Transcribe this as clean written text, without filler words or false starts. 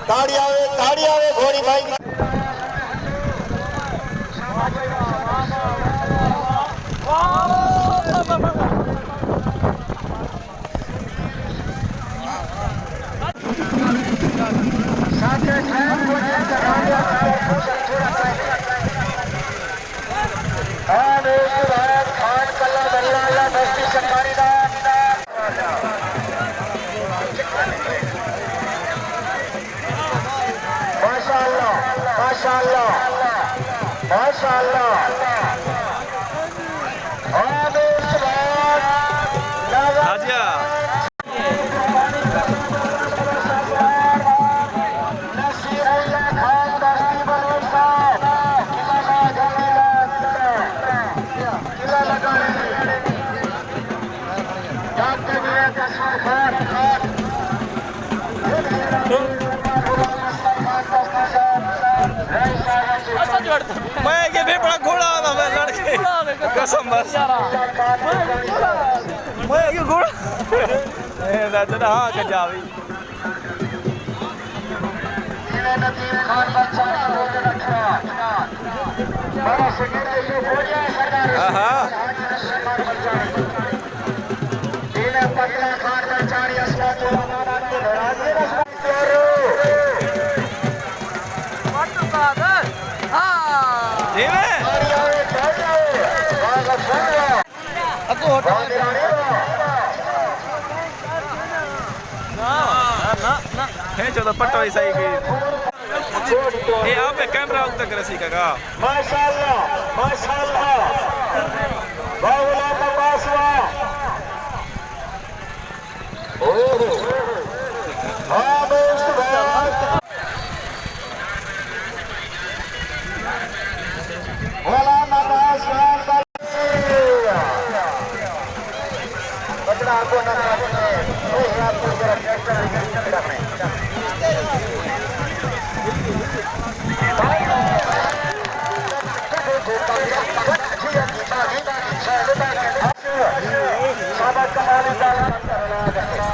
ताड़ी आवे घोड़ी भाई मैं ये भी बड़ा घोड़ा था मैं लड़के कसम बस मैं ये घोड़ा नजर हाँ गजावी चौदह पट्टा ऐसा ही ये आप कैमरा उग तक रसी का माशाअल्लाह माशाअल्लाह बाहुला तपासवा ओह हां दोस्त वाला नवाज़ बचड़ा को ना ओह आपको जरा ट्रैक्टर रखने साहब कमाल का